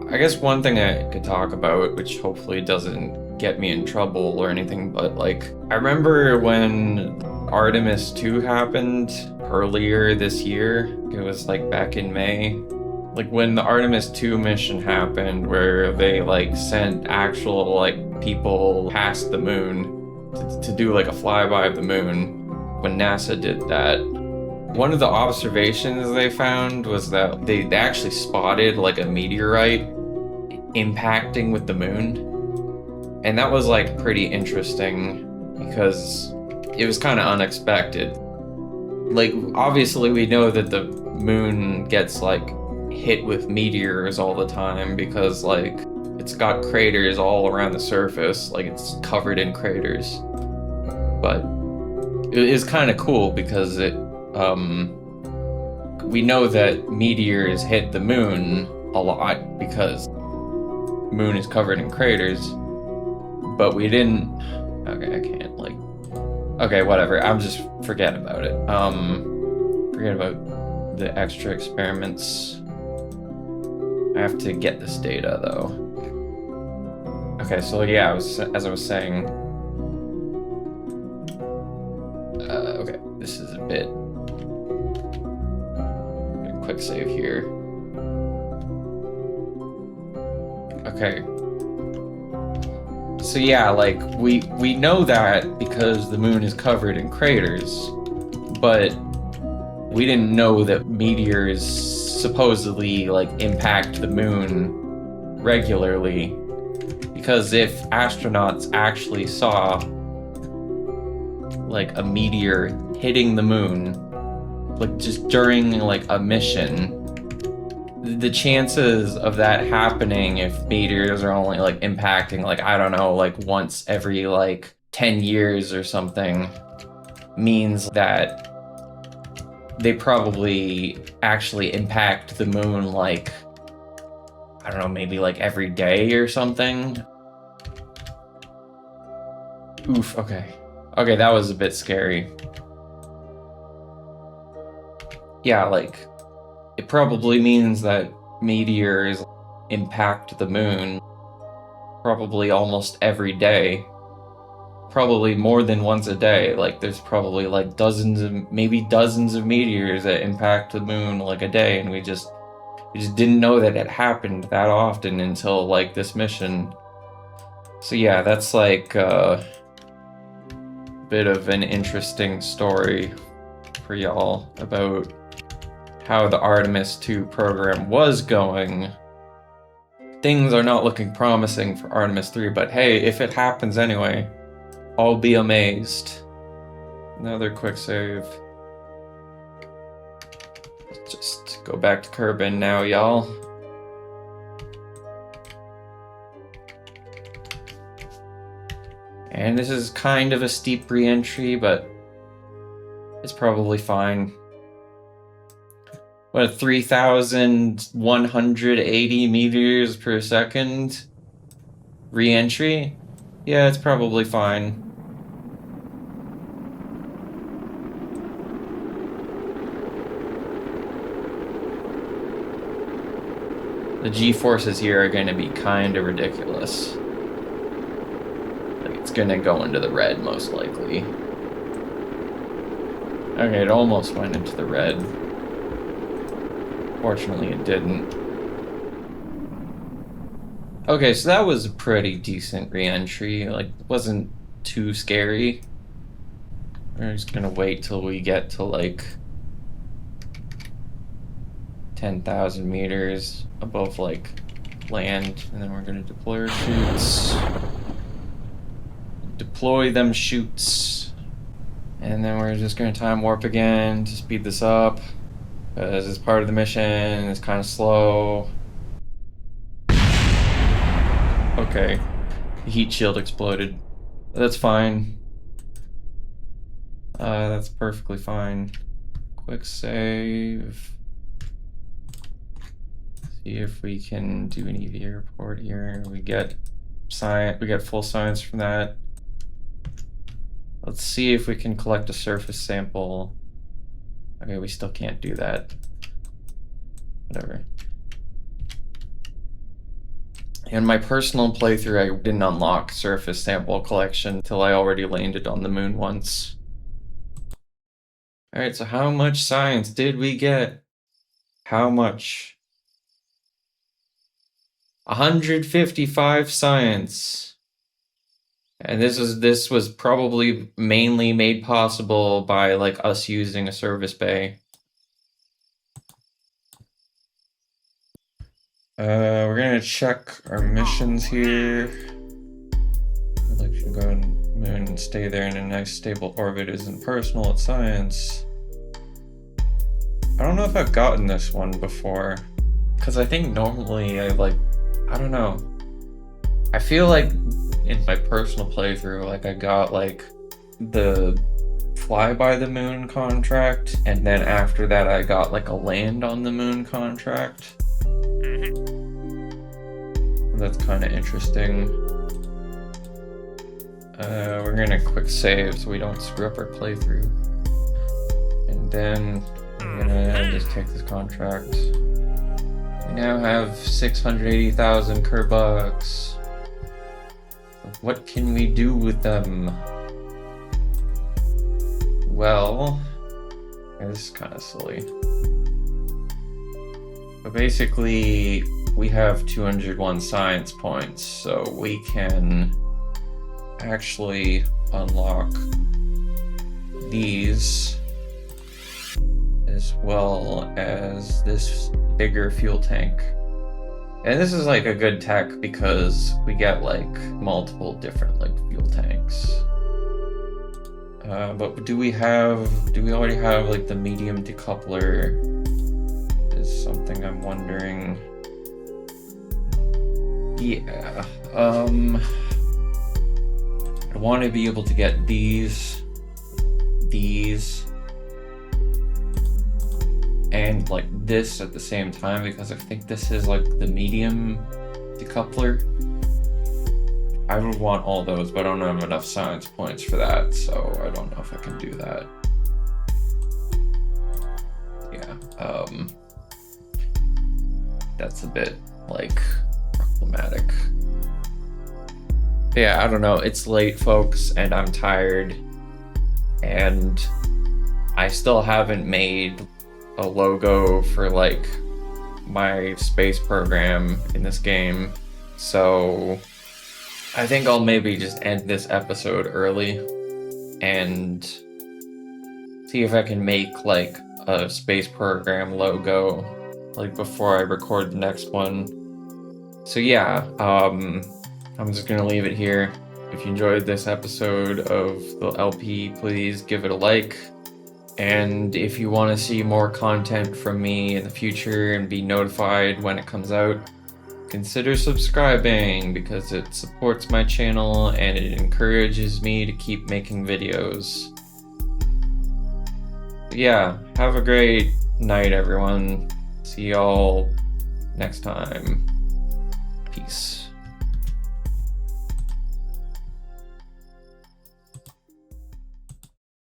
I guess one thing I could talk about, which hopefully doesn't get me in trouble or anything, but like, I remember when Artemis 2 happened earlier this year. It was like back in May. Like when the Artemis 2 mission happened, where they like sent actual like people past the moon to do like a flyby of the moon. When NASA did that, one of the observations they found was that they actually spotted like a meteorite impacting with the moon. And that was like pretty interesting because it was kind of unexpected. Like, obviously we know that the moon gets like hit with meteors all the time because like it's got craters all around the surface, like it's covered in craters. But it is kind of cool because we know that meteors hit the moon a lot because the moon is covered in craters, but we didn't. Okay, I can't like. Okay, whatever. I'm just forget about it. Forget about the extra experiments. I have to get this data though. Okay, so yeah, as I was saying. Okay, this is a bit. Quick save here. Okay. So yeah, like we know that because the moon is covered in craters, but we didn't know that meteors supposedly like impact the moon regularly. Because if astronauts actually saw like a meteor hitting the moon, like just during like a mission, the chances of that happening if meteors are only like impacting like, I don't know, like once every like 10 years or something, means that they probably actually impact the moon like, I don't know, maybe like every day or something. Oof, okay. Okay, that was a bit scary. Yeah, like, it probably means that meteors impact the moon probably almost every day. Probably more than once a day. Like, there's probably like maybe dozens of meteors that impact the moon like a day, and we just didn't know that it happened that often until like this mission. So yeah, that's like a bit of an interesting story for y'all about how the Artemis 2 program was going. Things are not looking promising for Artemis 3, but hey, if it happens anyway, I'll be amazed. Another quick save. Let's just go back to Kerbin now, y'all. And this is kind of a steep re-entry, but it's probably fine. What, 3,180 meters per second re-entry? Yeah, it's probably fine. The G-forces here are going to be kind of ridiculous. Like, it's going to go into the red, most likely. Okay, it almost went into the red. Fortunately, it didn't. Okay, so that was a pretty decent re-entry. Like, it wasn't too scary. We're just gonna wait till we get to, like, 10,000 meters above, like, land, and then we're gonna deploy our chutes. Deploy them chutes. And then we're just gonna time warp again to speed this up. Because it's part of the mission, it's kind of slow. Okay, the heat shield exploded. That's fine. That's perfectly fine. Quick save. See if we can do an EV report here. We get full science from that. Let's see if we can collect a surface sample. Okay, we still can't do that. Whatever. In my personal playthrough, I didn't unlock surface sample collection till I already landed on the moon once. Alright, so how much science did we get? How much? 155 science. And this was probably mainly made possible by like us using a service bay. We're gonna check our missions here. I'd like to go on the moon and stay there in a nice stable orbit isn't personal, it's science. I don't know if I've gotten this one before. Because I think normally I don't know. I feel like in my personal playthrough, like I got like the flyby the moon contract, and then after that I got like a land on the moon contract. That's kind of interesting. We're gonna quick save so we don't screw up our playthrough. And then I'm gonna just take this contract. We now have 680,000 Kerbucks. What can we do with them? Well, this is kind of silly. But basically, we have 201 science points, so we can actually unlock these as well as this bigger fuel tank. And this is like a good tech because we get like multiple different like fuel tanks. But do we already have like the medium decoupler? Is something I'm wondering. Yeah, I want to be able to get these, and like this at the same time because I think this is like the medium decoupler. I would want all those, but I don't have enough science points for that, so I don't know if I can do that. Yeah, that's a bit like problematic. Yeah, I don't know. It's late, folks, and I'm tired, and I still haven't made a logo for like my space program in this game, so I think I'll maybe just end this episode early and see if I can make like a space program logo like before I record the next one. So yeah, I'm just gonna leave it here. If you enjoyed this episode of the LP, please give it a like. And if you want to see more content from me in the future and be notified when it comes out, consider subscribing because it supports my channel and it encourages me to keep making videos. But yeah, have a great night, everyone. See y'all next time. Peace.